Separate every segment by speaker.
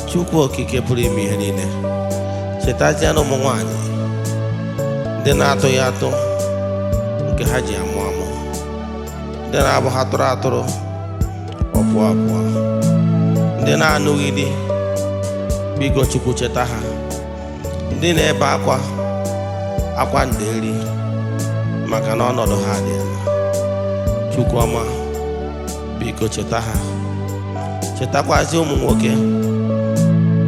Speaker 1: Chukwu okike pụrụ ime ihe niile chetazie na ụmụ nwanyị ndị na-atụ ya atụ nke ha ji amụ amụ, ndị na-abụ ha tụrụ atụrụ ọpụọ apụọ, ndị na-anụghị di, biko Chukwu cheta ha, ndị na-ebe akwa nderi maka na ọnọdụ ha dị ala. Chukwu ọma biko cheta ha, chetakwazi ụmụ nwoke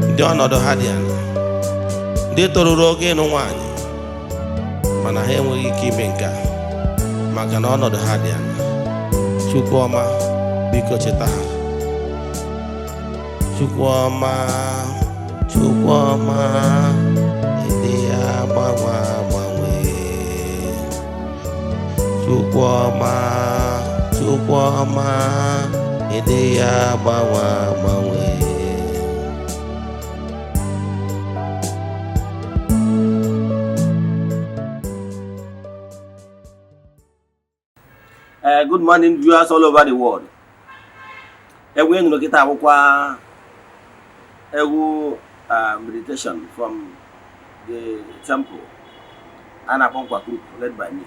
Speaker 1: ndị ọnọdụ ha dị ala, ndị toruru oge ịnụ nwaanyị mana ha enweghị ike ime nke a maka na ọnọdụ ha dị ala. Chukwu ọma biko cheta ha. Chukwu ọma, Chukwu ọma, ịdị ya gbanwe agbanwe. Chukwu ọma, Chukwu ọma, ịdị ya gbanwe agbanwe.
Speaker 2: Good morning, viewers all over the world. We're going to get our meditation from the temple Eze-Ana group led by me.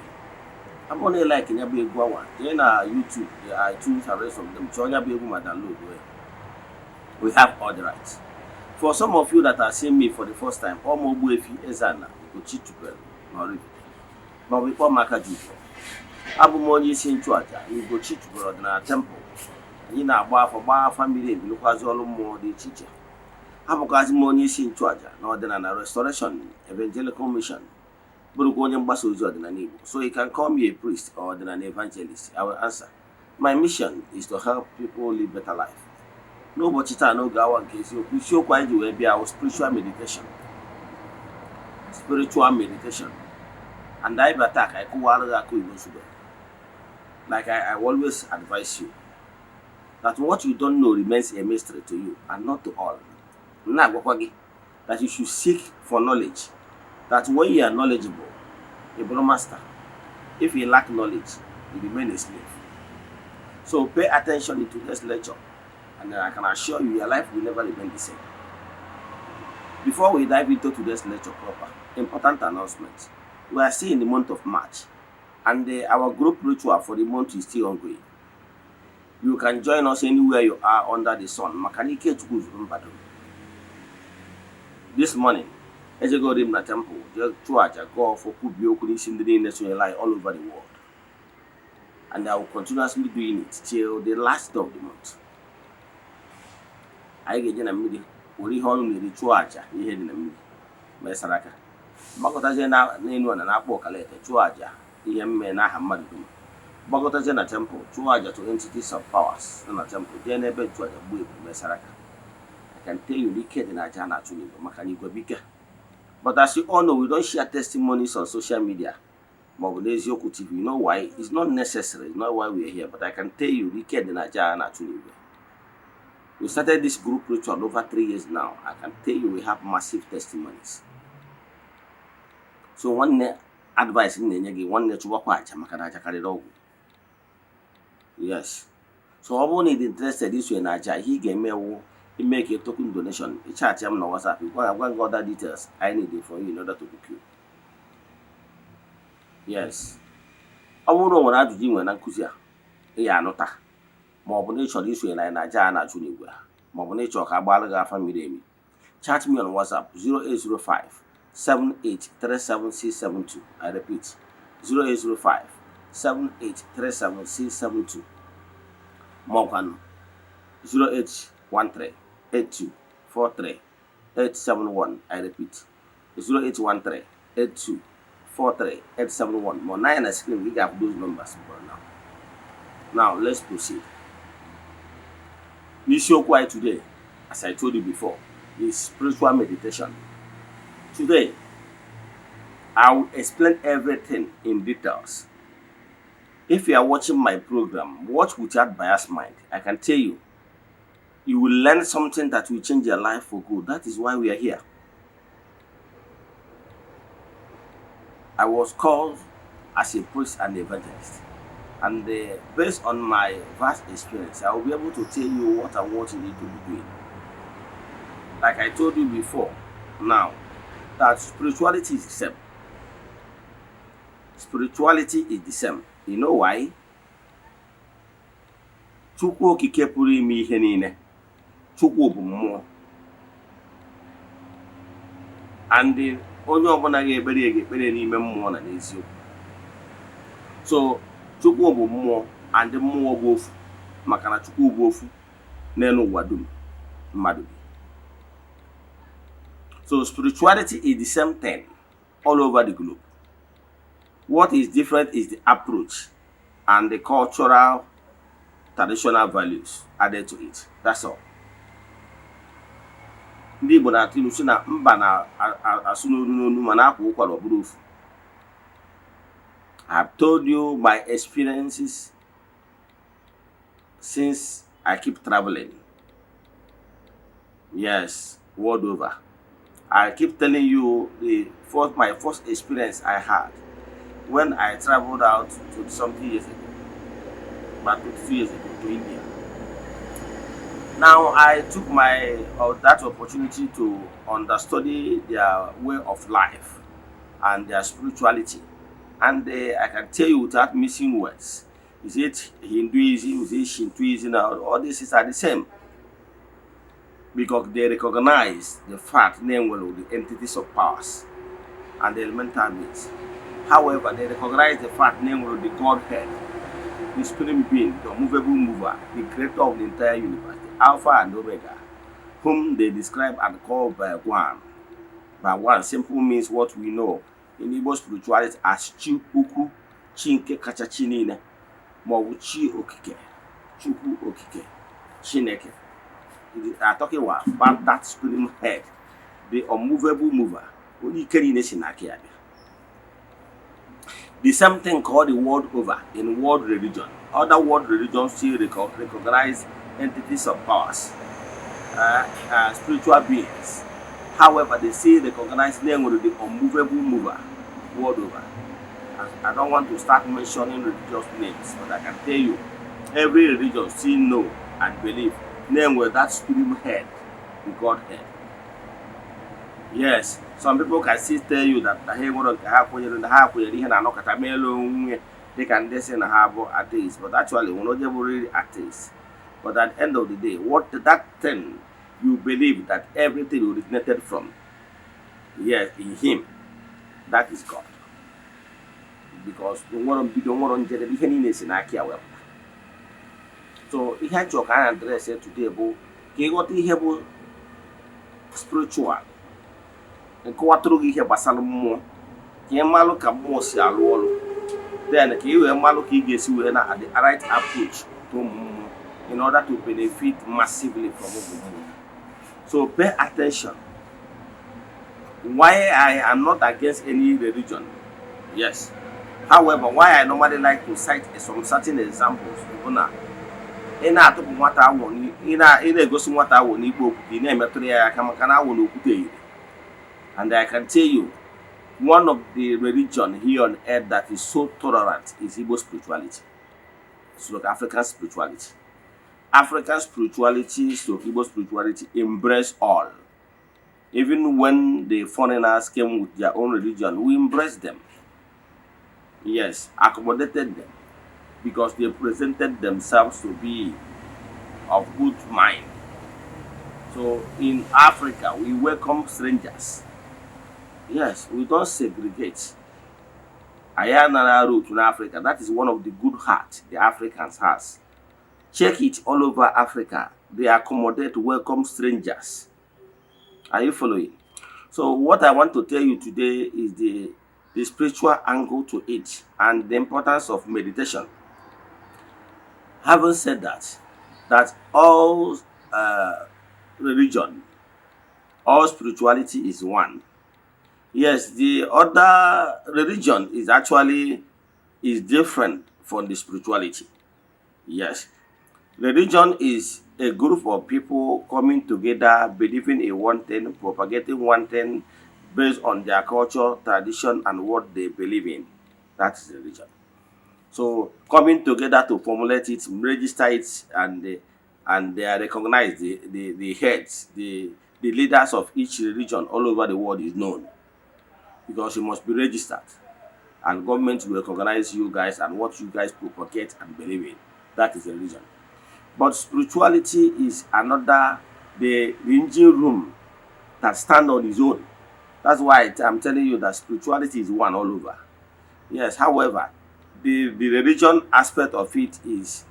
Speaker 2: I'm going to like in your big one. Then YouTube, the iTunes, and rest of them. Join your big one download. We have all the rights. For some of you that are seeing me for the first time, all more Eze-Ana, you go cheat to well, but we call Makaju. Abu Monyi sin Chuaja, you go cheat to na temple. You know, bar family, because all more the teacher. Abu Monyi sin Chuaja, Northern and Restoration, Evangelical Mission. So you can call me a priest or an evangelist. I will answer. My mission is to help people live better life. No bochita, no gawa case. You show quite you will be our spiritual meditation. And I attack, I could like I always advise you that what you don't know remains a mystery to you and not to all. That you should seek for knowledge. That when you are knowledgeable, you become a master. If you lack knowledge, you remain a slave. So pay attention to this lecture, and I can assure you your life will never remain the same. Before we dive into today's lecture proper, important announcement. We are still in the month of March, and our group ritual for the month is still ongoing. You can join us anywhere you are under the sun. This morning, as you go to the temple, just go for all over the world. And I will continuously doing it till the last of the month. I get in a meeting, we ritual, you hear in a meeting. gbakọtazie n'elu ana na-akpọ ọkalete chụọ aja ihe mme n'aha mmadụ dum, gbakọtazie na temple chụọ aja to entities of powers na temple jee n'ebe nchụ aja gbuo ebu mesara aka. I can tell you n'ike dị na aja a na-achụ n'igwe maka na igwe bike. But as you all know, we don't share testimonies on social media. N'eziokwu TV, you know why? It's not necessary, it's not why we are here, but I can tell you n'ike dị na aja a na-achụ n'igwe. We started this group ritual over 3 years now. I can tell you we have massive testimonies. So one advice in the one to work watch yes. So I won't interested this way in Aja. He gave me he make a token donation. He chat him on WhatsApp. I'm going to got that details I need it for you in order to book you. Yes. I won't know what I do when I'm Kuzia. Yeah, not that. More nature this way in Aja and Ajuniwa. More nature Kabalaga family. Chat me on WhatsApp 0805 7837 I repeat 0805 7837 Morgan 0813 8243 871 I repeat 0813 8243 871 more 9 on the screen. We got those numbers now. Now let's proceed. This show quiet today, as I told you before, is spiritual meditation. Today, I will explain everything in details. If you are watching my program, watch without biased mind. I can tell you, you will learn something that will change your life for good. That is why we are here. I was called as a priest and evangelist. And based on my vast experience, I will be able to tell you what I want you to be doing. Like I told you before, now, that spirituality is the same. Spirituality is the same. You know why? Chukwu okike pụrụ ime ihe niile. Chukwu bụ mmụọ. And onye ọbụla ga-ekpere n'ime mmụọ na n'eziokwu. So Chukwu bụ mmụọ and mmụọ bụ ofu maka na Chukwu bụ ofu n'elu ụwa dum mmadụ. So spirituality is the same thing all over the globe. What is different is the approach and the cultural, traditional values added to it. That's all. Ndị Igbo na-atụ si na mba na-asụ n'onu ma na-akwụ ụkwara ọbụrụ ofu. I have told you my experiences since I keep traveling. Yes, world over. I keep telling you my first experience I had when I traveled out to something years ago, about 22 years ago to India. Now I took that opportunity to understudy their way of life and their spirituality. And I can tell you without missing words, is it Hinduism, is it Shintoism, all these are the same. Because they recognize the fact, namely the entities of powers and the elemental beings. However, they recognize the fact, namely the Godhead, the Supreme Being, the movable mover, the creator of the entire universe, the Alpha and Omega, whom they describe and call by one. By one simple means what we know in Igbo spirituality as Chi Ukwu, Chinke Kacha Chinine, Maọbụ Chi Okike, Chukwu Okike, Chineke. They are talking about that supreme head, the unmovable mover. The same thing called the world over in world religion. Other world religions still recognize entities of powers, spiritual beings. However, they still recognize the unmovable mover world over. I don't want to start mentioning religious names, but I can tell you, every religion still know and believe name with that supreme head, the Godhead. Yes, some people can still tell you that they can say atheists, but actually we're not really atheists. But at the end of the day, what that thing you believe that everything originated from, yes, in Him, that is God. Because we want to get so ihe anyị ka anyị adreesị today bụ ka ịghọta ihe bụ spiritual nkọwatụrụ gị ihe gbasara mmụọ ka ị malụ ka mmụọ si alụ ọrụ, then ka ị wee malụ ka ị ga-esi wee na the right approach to ụmụ mmụọ in order to benefit massively from ụmụ mmụọ. So pay attention. Why I am not against any religion, yes. However, why I normally like to cite some certain examples, ị na-atụpụ nwata awọ ị na-egosi nwata awọ n'ikpe okwute, ị na-emetụrụ ya aka maka na awọ n'okwute ire. And I can tell you, one of the religion here on earth that is so tolerant is Igbo spirituality. So African spirituality. African spirituality, so Igbo spirituality embrace all. Even when the foreigners came with their own religion, we embraced them. Yes, accommodated them because they presented themselves to be of good mind. So in Africa, we welcome strangers. Yes, we don't segregate. Eze-Ana root in Africa, that is one of the good heart the Africans has. Check it all over Africa. They accommodate, welcome strangers. Are you following? So what I want to tell you today is the spiritual angle to it and the importance of meditation. Having said that all religion, all spirituality is one. Yes, the other religion is different from the spirituality. Yes, religion is a group of people coming together, believing in one thing, propagating one thing based on their culture, tradition, and what they believe in. That is religion. So coming together to formulate it, register it, and they recognize the heads, the leaders of each religion all over the world is known, because you must be registered, and government will recognize you guys and what you guys propagate and believe in. That is a religion. But spirituality is another, the engine room that stand on its own. That's why I'm telling you that spirituality is one all over. Yes, however, the religion aspect of it is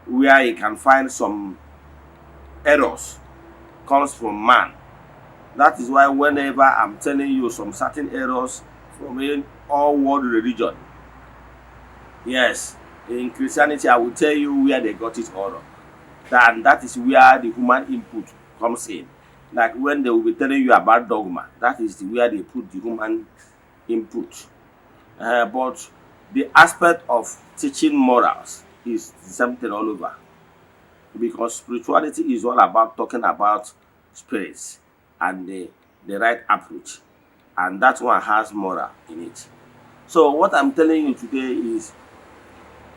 Speaker 2: where you can find some errors comes from man. That is why whenever I'm telling you some certain errors from all world religion, yes, in Christianity I will tell you where they got it all wrong. And that is where the human input comes in. Like when they will be telling you about dogma, that is where they put the human input. But the aspect of teaching morals is something all over, because spirituality is all about talking about spirits and the right approach, and that one has moral in it. So what I'm telling you today is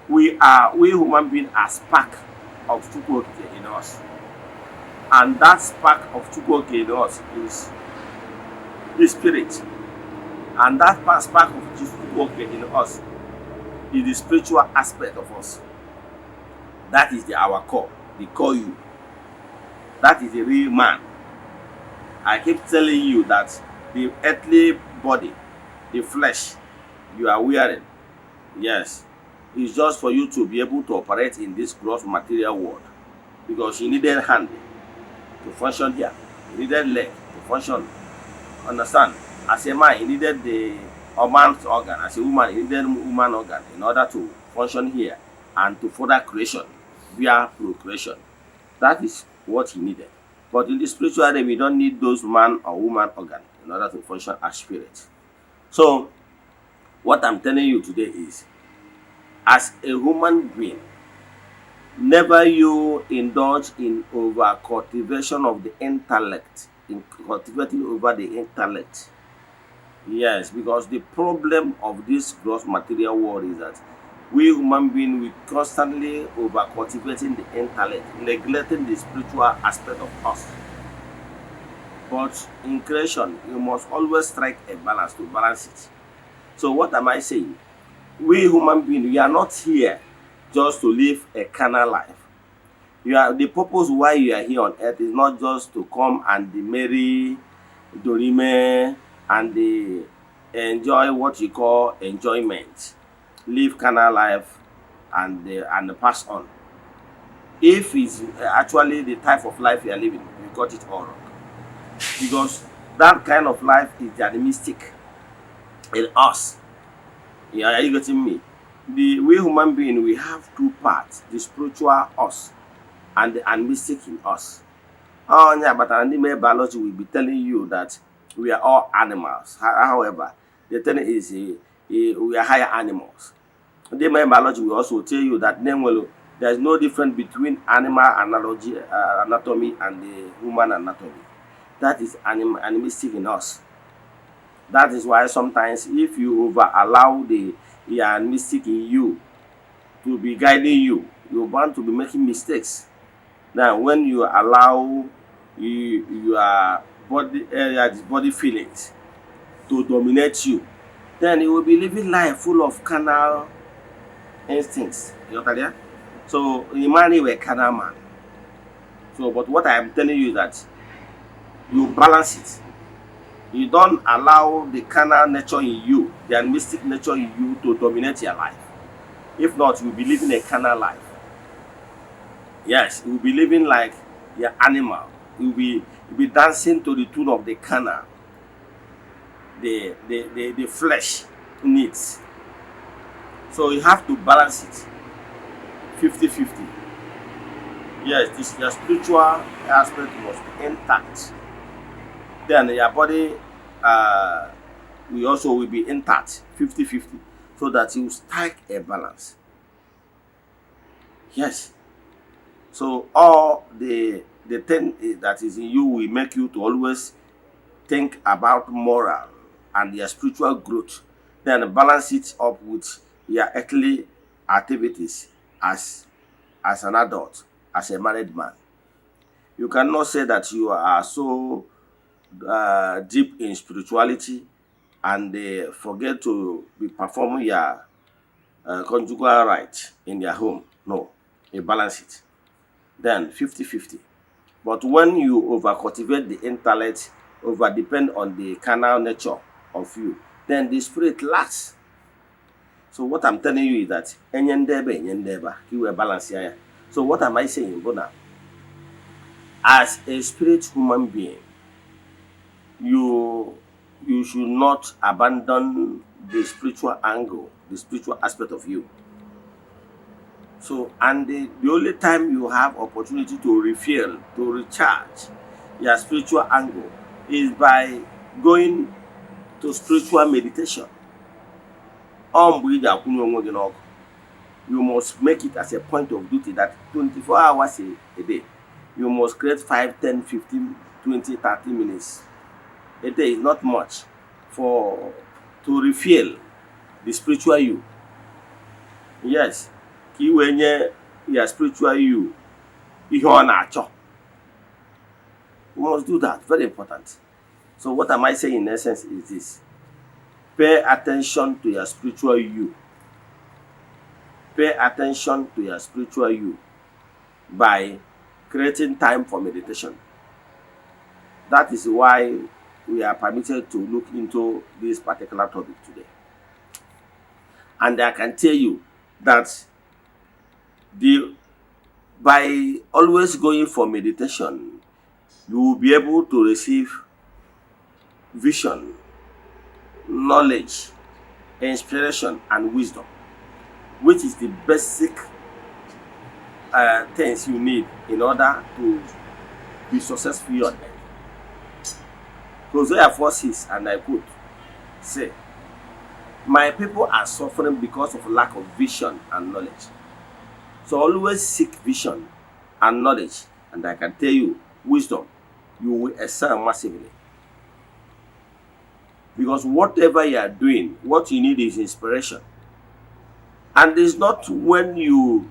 Speaker 2: we human beings are spark of Chukwuoke in us, and that spark of Chukwuoke in us is the spirit, and that spark of Chukwuoke in us is the spiritual aspect of us. That is our core, the core you. That is the real man. I keep telling you that the earthly body, the flesh you are wearing, yes, is just for you to be able to operate in this gross material world, because you needed hand to function here, you needed leg to function. Understand? As a man, you needed the man's organ. As a woman, you needed woman organ in order to function here and to further creation via procreation. That is what he needed. But in the spiritual realm, we don't need those man or woman organ in order to function as spirit. So, what I'm telling you today is, as a human being, never you indulge in over cultivation of the intellect, in cultivating over the intellect. Yes, because the problem of this gross material world is that we human beings, we constantly over cultivating the intellect, neglecting the spiritual aspect of us. But in creation, you must always strike a balance to balance it. So what am I saying? We human beings, we are not here just to live a carnal life. The purpose why you are here on earth is not just to come and be merry, dorime, and enjoy what you call enjoyment, live carnal life, and pass on. If it's actually the type of life you are living, you got it all wrong. Because That kind of life is the animistic in us. Yeah, are you getting me? We human being, we have two parts: the spiritual us and the animistic in us. Oh yeah, but animal biology will be telling you that we are all animals. However, the thing is, we are higher animals. The biology will also tell you that there is no difference between animal anatomy and the human anatomy. That is animistic in us. That is why sometimes if you over allow the animistic in you to be guiding you, you want to be making mistakes. Now, when you allow your body feelings to dominate you, then you will be living life full of carnal instincts. You understand? So, Imani were carnal man. So, but what I am telling you is that you balance it. You don't allow the carnal nature in you, the animistic nature in you, to dominate your life. If not, you'll be living a carnal life. Yes, you'll be living like your animal. You'll be dancing to the tune of the carnal, the flesh needs. So you have to balance it 50-50. Yes, your spiritual aspect must be intact. Then your body will be intact 50-50, so that you strike a balance. Yes. So all the thing that is in you will make you to always think about moral and your spiritual growth. Then balance it up with your earthly activities as an adult, as a married man. You cannot say that you are so deep in spirituality and forget to be performing your conjugal right in your home. No, you balance it. Then 50-50. But when you over cultivate the intellect, over depend on the carnal nature of you, then the spirit lacks. So what I'm telling you is that you will balance here. So what am I saying, Bona? As a spirit human being, you should not abandon the spiritual angle, the spiritual aspect of you. So, and the only time you have opportunity to refill, to recharge your spiritual angle is by going to spiritual meditation. You must make it as a point of duty that 24 hours a day, you must create 5, 10, 15, 20, 30 minutes a day. Is not much to refill the spiritual you. Yes. When your spiritual you must do that. Very important. So what am I saying in essence is this: pay attention to your spiritual you. Pay attention to your spiritual you by creating time for meditation. That is why we are permitted to look into this particular topic today. And I can tell you that by always going for meditation, you will be able to receive vision, knowledge, inspiration, and wisdom, which is the basic things you need in order to be successful on earth. Hosea 4:6, and I quote, say, "My people are suffering because of lack of vision and knowledge." So always seek vision and knowledge, and I can tell you, wisdom, you will excel massively. Because whatever you are doing, what you need is inspiration. And it's not when you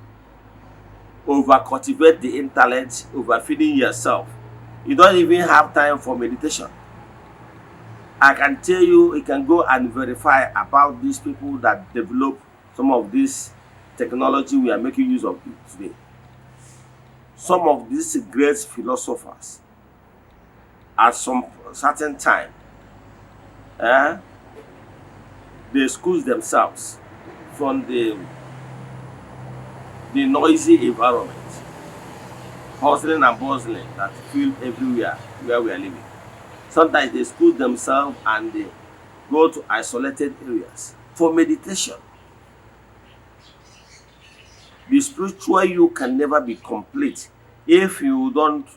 Speaker 2: over cultivate the intellect, overfeeding yourself, you don't even have time for meditation. I can tell you, you can go and verify about these people that develop some of this technology we are making use of today. Some of these great philosophers, at some certain time, they excuse themselves from the noisy environment, hustling and bustling that fill everywhere where we are living. Sometimes they school themselves and they go to isolated areas for meditation. The spiritual you can never be complete if you don't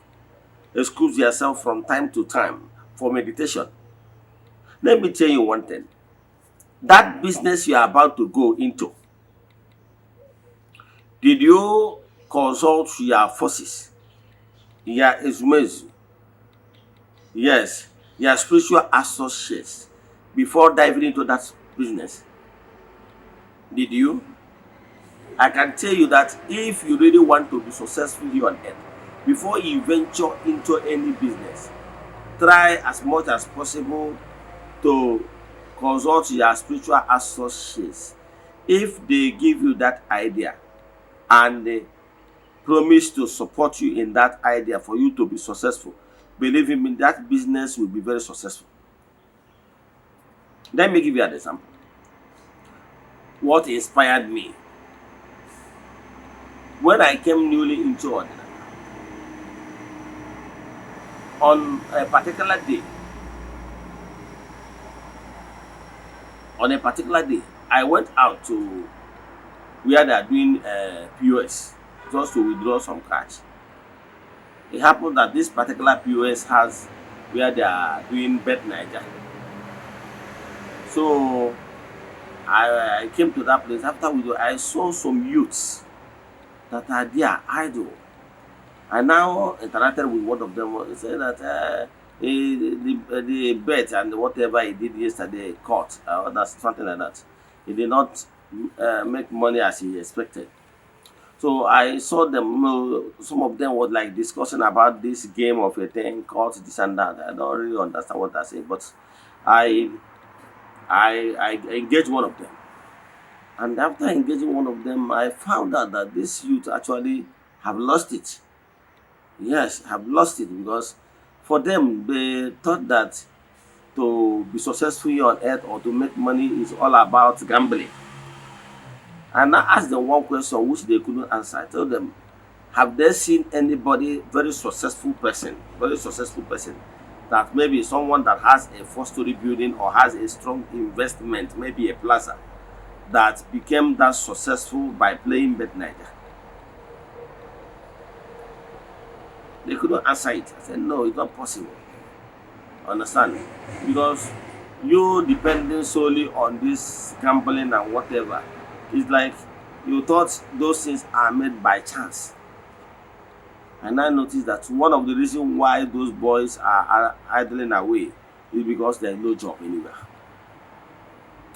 Speaker 2: excuse yourself from time to time for meditation. Let me tell you one thing. That business you are about to go into, did you consult your forces, your ezumezu, yes, your spiritual associates before diving into that business? Did you? I can tell you that if you really want to be successful here on earth, before you venture into any business, try as much as possible to consult your spiritual associates. If they give you that idea and they promise to support you in that idea for you to be successful, believe me, that business will be very successful. Let me give you an example. What inspired me when I came newly into ordinary, on a particular day, I went out to where they are doing POS just to withdraw some cash. It happened that this particular POS has where they are doing Bet Niger. So I came to that place. After I saw some youths that are there idle. I now interacted with one of them. He said that the bet and whatever he did yesterday caught, that's something like that. He did not make money as he expected. So I saw them. Some of them was like discussing about this game of a thing called this and that. I don't really understand what they're saying, but I I engaged one of them. And after engaging one of them, I found out that this youth actually have lost it. Yes, have lost it because for them, they thought that to be successful here on earth or to make money is all about gambling. And I asked them one question which they couldn't answer. I told them, have they seen anybody very successful person, that maybe someone that has a four-story building or has a strong investment, maybe a plaza, that became that successful by playing Bet Niger? They couldn't answer it. I said, no, it's not possible. Understand? Because you depending solely on this gambling and whatever, it's like you thought those things are made by chance. And I noticed that one of the reasons why those boys are idling away is because there's no job anywhere.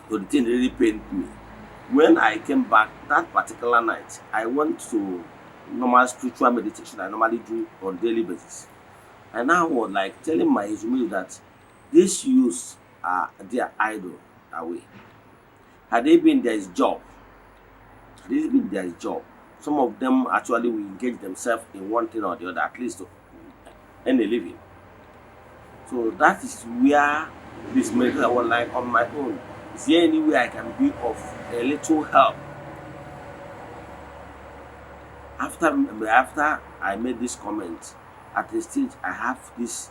Speaker 2: So the thing really pained me. When I came back that particular night, I went to normal spiritual meditation I normally do on daily basis. And I was like telling my Izumi that these youths are their idle away. Had they been there is job, some of them actually will engage themselves in one thing or the other, at least to earn a living. So that is where this meditation I was like on my own. Is there any way I can be of a little help? After I made this comment, at the stage I have this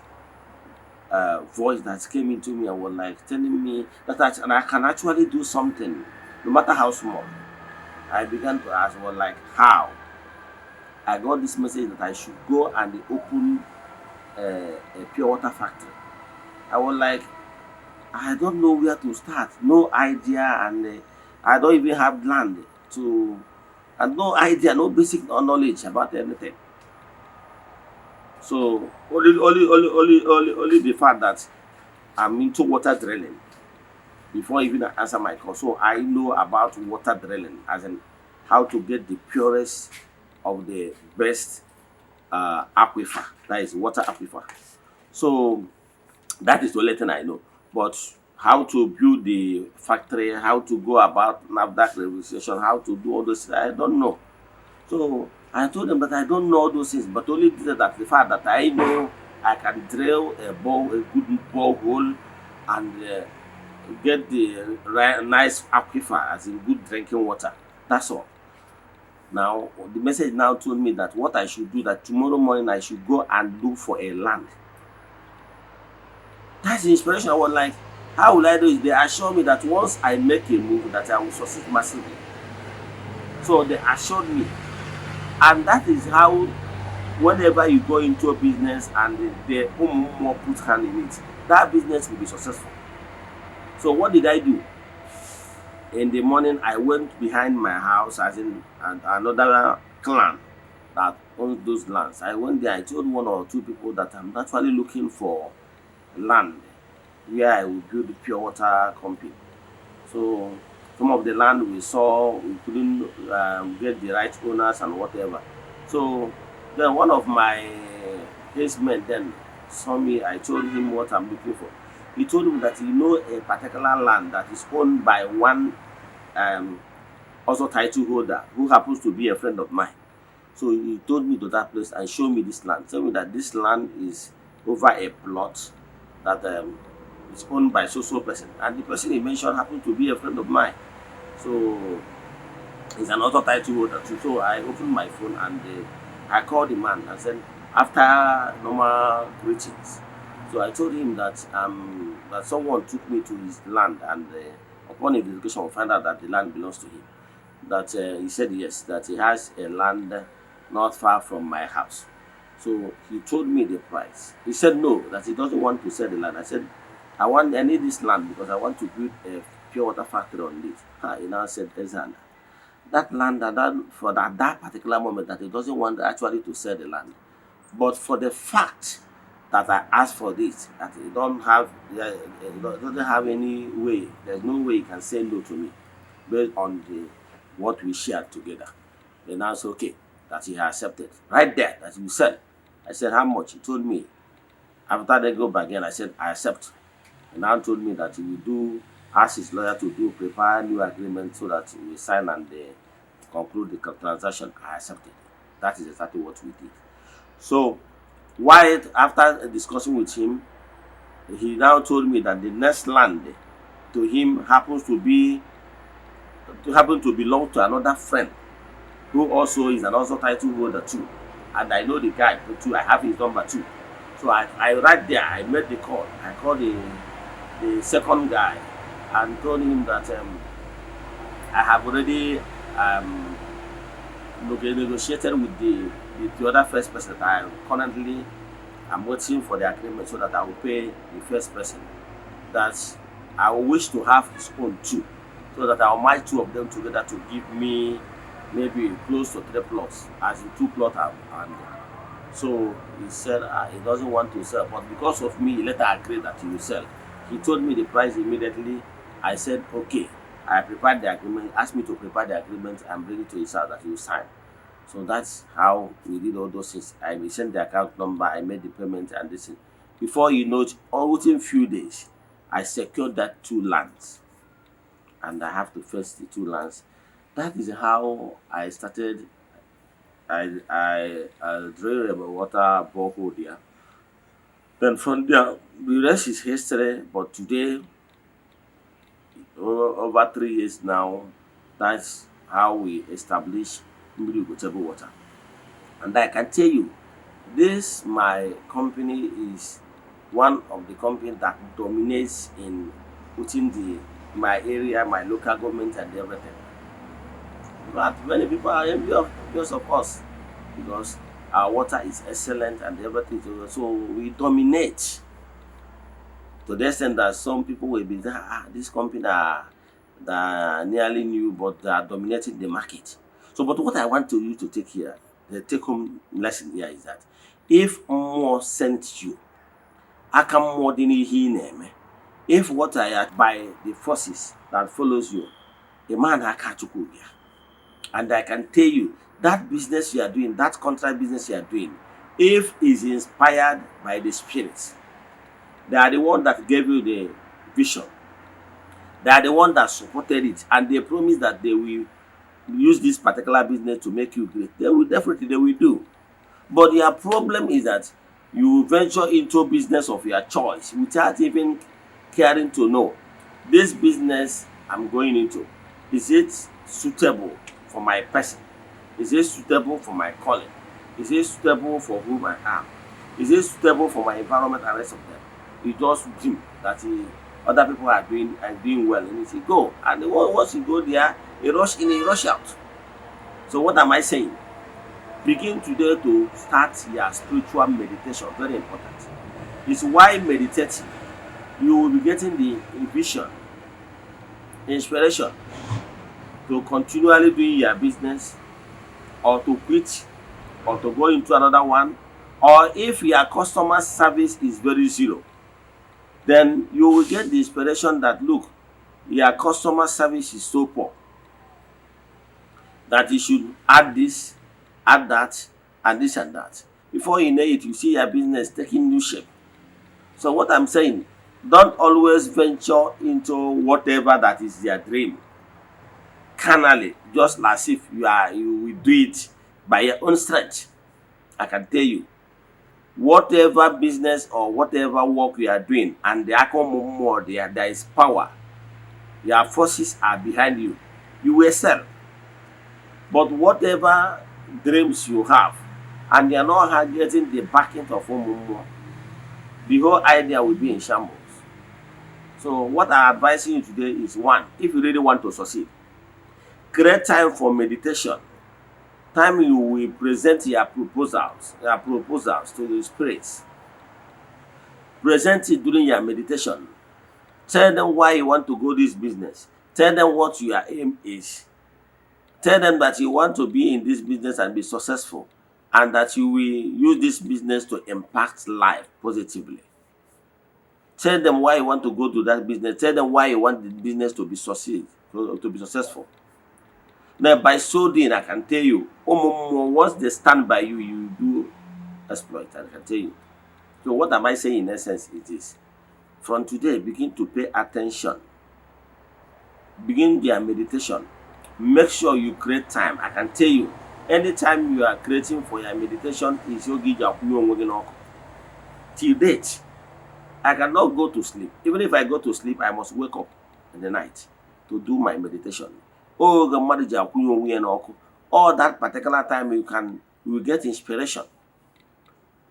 Speaker 2: voice that came into me and was like telling me that I can actually do something, no matter how small. I began to ask, well, like how? I got this message that I should go and open a pure water factory. I was like, I don't know where to start, no idea, and I don't even have land to, and no idea, no basic knowledge about anything. So only the fact that I'm into water drilling before even I answer my call. So I know about water drilling, as in how to get the purest of the best aquifer, that is water aquifer. So that is the only thing I know. But how to build the factory, how to go about NAFDAC registration, how to do all those things, I don't know. So I told them that I don't know all those things, but only that the fact that I know I can drill a good borehole and get the nice aquifer, as in good drinking water. That's all. Now the message now told me that what I should do, that tomorrow morning I should go and look for a land. That's the inspiration. I was like, how will I do it? They assure me that once I make a move, that I will succeed massively. So they assured me, and that is how, whenever you go into a business and the more put hand in it, that business will be successful. So what did I do? In the morning, I went behind my house, as in another clan that owns those lands. I went there. I told one or two people that I'm actually looking for land where I will build a pure water company. So some of the land we saw, we couldn't get the right owners and whatever. So then one of my men then saw me. I told him what I'm looking for. He told me that he know a particular land that is owned by one also title holder who happens to be a friend of mine. So he told me to that place and showed me this land. Tell me that this land is over a plot that is owned by so person, and the person he mentioned happened to be a friend of mine. So he's an auto title holder too. So I opened my phone and I called the man and said, after normal greetings. So I told him that that someone took me to his land, and upon investigation we found out that the land belongs to him. That he said yes, that he has a land not far from my house. So he told me the price. He said no, that he doesn't want to sell the land. I said, I need this land because I want to build a pure water factory on it. He now said, Eze-Ana, that land, and that for that particular moment, that he doesn't want actually to sell the land. But for the fact that I asked for this, that he doesn't have any way, there's no way he can say no to me based on what we shared together. Then I said, okay, that he has accepted. Right there, that we said. I said, how much? He told me. After they go back again, I said, I accept. And now told me that he will ask his lawyer to prepare new agreement so that we sign and conclude the transaction. I accepted. That is exactly what we did. So, after discussing with him, he now told me that the next land to him happens to belong to another friend who also is an also title holder too. And I know the guy too. I have his number too. So I right there, I made the call. I called the second guy and told him that I have already negotiated with the other first person that I'm waiting for the agreement so that I will pay the first person. That I wish to have his own too, so that I'll match two of them together to give me maybe close to 3 plots, as in 2 plots and so he said he doesn't want to sell, but because of me, he later agreed that he will sell. He told me the price immediately. I said, okay. I prepared the agreement, asked me to prepare the agreement and bring it to his house that he will sign. So that's how we did all those things. I sent the account number, I made the payment and this thing. Before you know it, within few days, I secured that 2 lands. And I have to face the 2 lands. That is how I started. I drilled a water borehole there. Then from there, the rest is history. But today, over 3 years now, that's how we establish table water. And I can tell you, this my company is one of the companies that dominates within my area, my local government and everything. But many people are envious of us because our water is excellent and everything. So we dominate to the extent that some people will be there, this company that are nearly new, but they are dominating the market. So, but what I want you to take here, the take-home lesson here is that if more sent you, I can more than he name. If what I are by the forces that follows you, a man I catch you. And I can tell you that business you are doing, that contract business you are doing, if is inspired by the spirits, they are the one that gave you the vision. They are the one that supported it, and they promise that they will use this particular business to make you great. They will do. But your problem is that you venture into business of your choice without even caring to know this business I'm going into, is it suitable for my person? Is it suitable for my calling? Is it suitable for whom I am? Is it suitable for my environment and rest of them? he just dream that other people are doing well, and he say go, and once you go there, he rush in, he rush out. So what am I saying? Begin today to start your spiritual meditation. Very important. It's why meditating, you will be getting the vision, inspiration to continually doing your business, or to quit, or to go into another one. Or if your customer service is very zero, then you will get the inspiration that look, your customer service is so poor that you should add this, add that, and this and that. Before you know it, you see your business taking new shape. So what I'm saying, don't always venture into whatever that is your dream carnally, just as if you will do it by your own strength. I can tell you, whatever business or whatever work you are doing, and there is power, your forces are behind you, you will excel. But whatever dreams you have, and you are not getting the backing of Omumu, the whole idea will be in shambles. So what I'm advising you today is, one, if you really want to succeed, create time for meditation. Time you will present your proposals to the spirits. Present it during your meditation. Tell them why you want to go this business. Tell them what your aim is. Tell them that you want to be in this business and be successful, and that you will use this business to impact life positively. Tell them why you want to go to that business. Tell them why you want the business to be successful. Now, by so doing, I can tell you, once they stand by you, you do exploit. I can tell you. So what am I saying in essence? It is, from today, begin to pay attention. Begin their meditation. Make sure you create time. I can tell you, anytime you are creating for your meditation is yogi jakuyo. Till date, I cannot go to sleep. Even if I go to sleep, I must wake up in the night to do my meditation. All that particular time you will get inspiration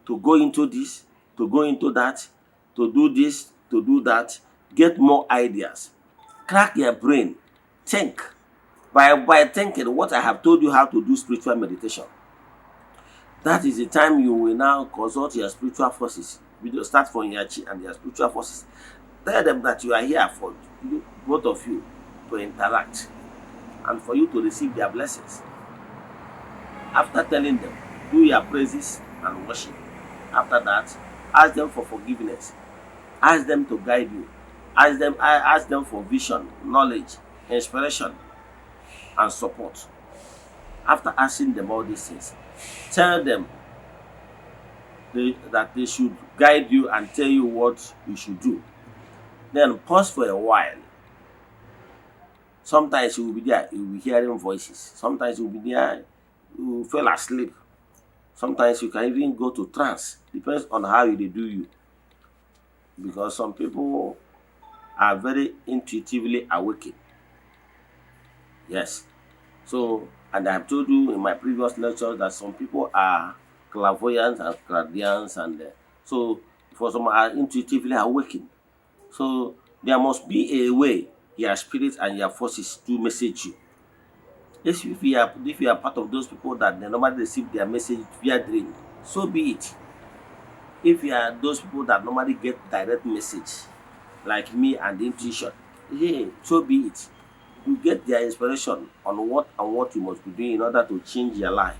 Speaker 2: to go into this, to go into that, to do this, to do that, get more ideas. Crack your brain. Think. By thinking what I have told you how to do spiritual meditation. That is the time you will now consult your spiritual forces. We will start from your chi and your spiritual forces. Tell them that you are here for both of you to interact and for you to receive their blessings. After telling them, do your praises and worship. After that, ask them for forgiveness. Ask them to guide you. Ask them for vision, knowledge, inspiration, and support. After asking them all these things, tell them that they should guide you and tell you what you should do. Then pause for a while. Sometimes you will be there, you will be hearing voices. Sometimes you will be there, you will fall asleep. Sometimes you can even go to trance. Depends on how they do you. Because some people are very intuitively awakened. Yes. So, and I have told you in my previous lectures that some people are clairvoyants and clairvoyants, and so for some are intuitively awakened. So there must be a way your spirit and your forces to message you. If you are part of those people that they normally receive their message via dream, so be it. If you are those people that normally get direct message, like me and intuition, hey, so be it. You get their inspiration on what you must be doing in order to change your life.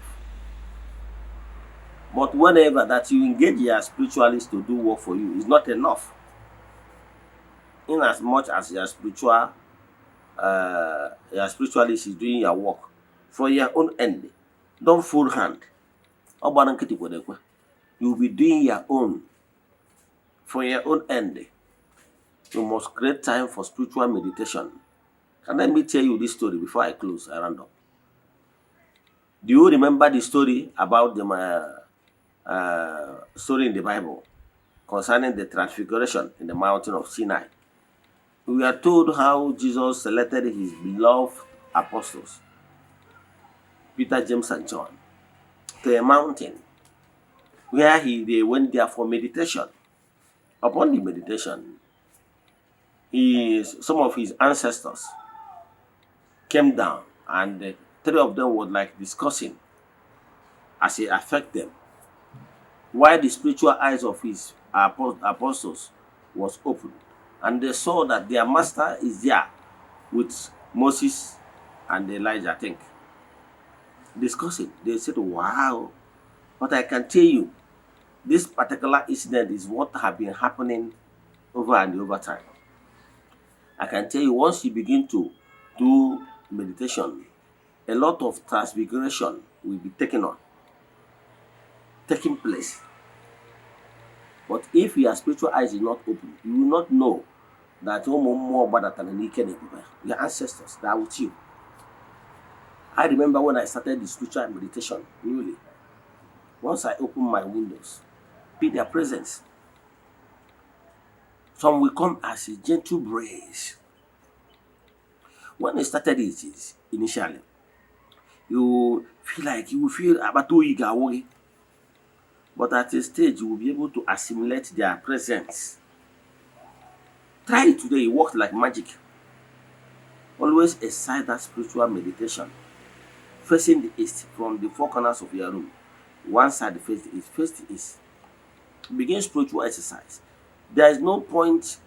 Speaker 2: But whenever that you engage your spiritualist to do work for you is not enough. In as much as your spiritualist is doing your work for your own end, don't full hand. You will be doing your own for your own end. You must create time for spiritual meditation. And let me tell you this story before I close. I round up. Do you remember the story about the story in the Bible concerning the transfiguration in the mountain of Sinai? We are told how Jesus selected his beloved apostles, Peter, James, and John, to a mountain where they went there for meditation. Upon the meditation, some of his ancestors came down, and the three of them were like discussing as it affect them. While the spiritual eyes of his apostles was open, and they saw that their master is there with Moses and Elijah, I think, discussing. They said, wow, but I can tell you, this particular incident is what have been happening over and over time. I can tell you, once you begin to do meditation, a lot of transfiguration will be taking place. But if your spiritual eyes is not open, you will not know that your ancestors that are with you. I remember when I started the spiritual meditation newly, once I opened my windows, be their presence. Some will come as a gentle breeze. When I started it initially, you will feel about 2 years. But at a stage, you will be able to assimilate their presence. Try it today, it works like magic. Always exercise that spiritual meditation. Facing the east from the 4 corners of your room. One side face the east, face the east. Begin spiritual exercise. There is no point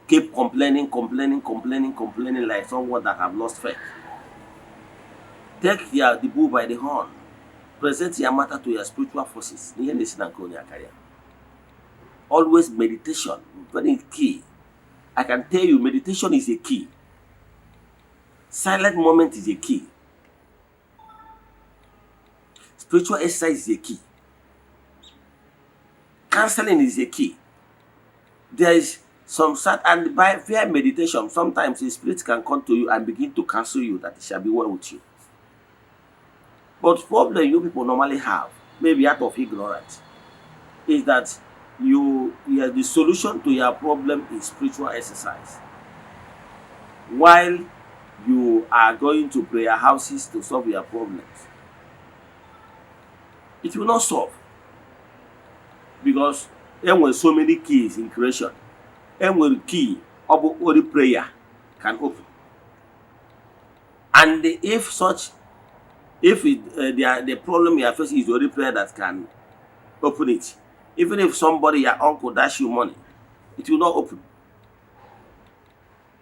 Speaker 2: keep complaining like someone that have lost faith. Take the bull by the horn. Present your matter to your spiritual forces. Always meditation, very key. I can tell you, meditation is a key. Silent moment is a key. Spiritual exercise is a key. Counseling is a key. There is some sort, and by via meditation, sometimes the spirit can come to you and begin to counsel you that it shall be well with you. But problem you people normally have, maybe out of ignorance, is that the solution to your problem is spiritual exercise. While you are going to prayer houses to solve your problems, it will not solve. Because there were so many keys in creation. And with key, only prayer can open. And if the problem you are facing is the only prayer that can open it, even if somebody, your uncle, dash you money, it will not open.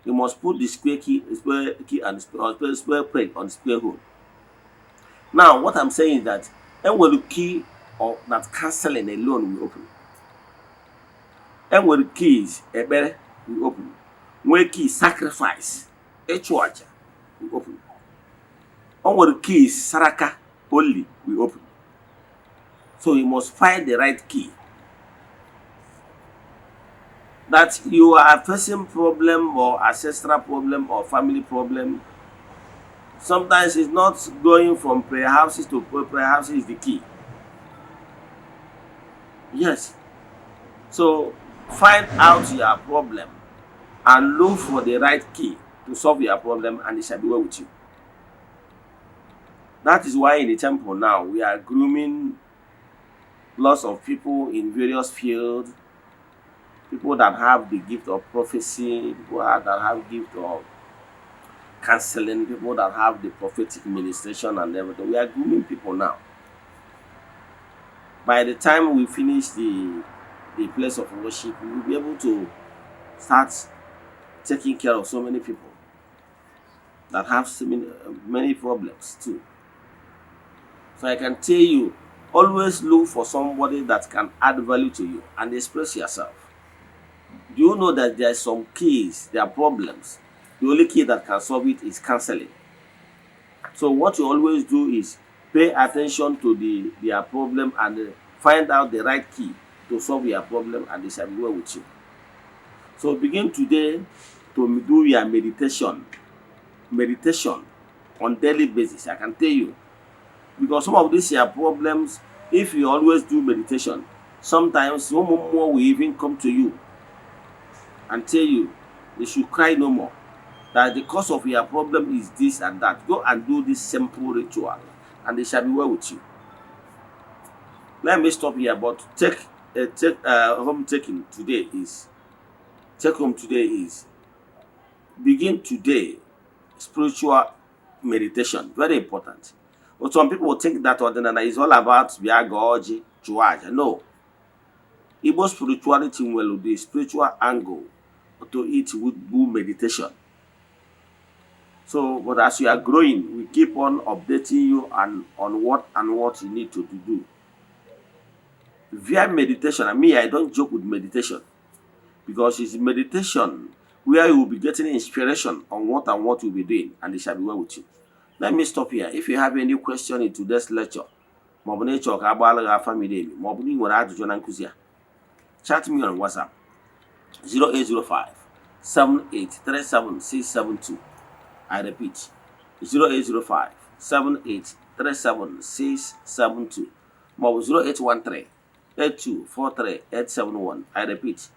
Speaker 2: You must put the square key and square peg on the square hole. Now, what I'm saying is that and when the key or that canceling alone will open. And when the keys will open. When key sacrifice a church will open. And when the keys saraka only will open. So you must find the right key. That you are facing problem or ancestral problem or family problem. Sometimes it's not going from prayer houses to prayer houses is the key. Yes. So find out your problem and look for the right key to solve your problem, and it shall be well with you. That is why in the temple now we are grooming lots of people in various fields. People that have the gift of prophecy, people that have gift of counseling, people that have the prophetic ministration and everything. We are grooming people now. By the time we finish the place of worship, we will be able to start taking care of so many people that have so many problems too. So I can tell you, always look for somebody that can add value to you and express yourself. Do you know that there are some keys, there are problems? The only key that can solve it is counseling. So what you always do is pay attention to their problem and find out the right key to solve your problem, and they shall be well with you. So begin today to do your meditation on daily basis. I can tell you, because some of these your problems, if you always do meditation, sometimes someone more will even come to you and tell you you should cry no more. That the cause of your problem is this and that. Go and do this simple ritual, and they shall be well with you. Let me stop here, but take home taking today is take home today is begin today spiritual meditation. Very important. But some people will think that ordinary is all about biagoji, chuaja. No. Igbo spirituality will the spiritual angle to it would be meditation. So, but as you are growing, we keep on updating you on what you need to do. Via meditation, and me, I don't joke with meditation because it's meditation where you will be getting inspiration on what you'll be doing, and it shall be well with you. Let me stop here. If you have any question in today's lecture, family, chat me on WhatsApp 0805 7837672. I repeat 0805 7837672. 0813 8243 871. I repeat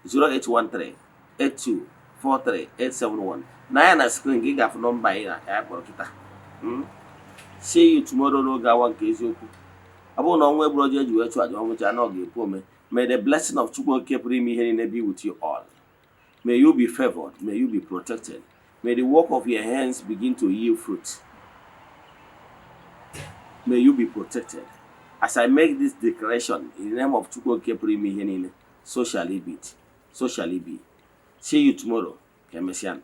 Speaker 2: 0813 8243 871. Na na screen gị ga-afụ nọmba anyị na ya kpọrọ kịta. See you tomorrow n'oge awa nke eziokwu. Ọ bụrụ na ọnwa egburu ọjọọ eji wee chụ aja ọnwụcha na ọ ga-ekwu ome. May the blessing of Chukwu nke pụrụ ime ihe niile be with you all. May you be favored. May you be protected. May the work of your hands begin to yield fruit. May you be protected. As I make this declaration in the name of Chukwu nke pụrụ ime ihe niile, so shall it be. So shall it be. See you tomorrow. Kemesian.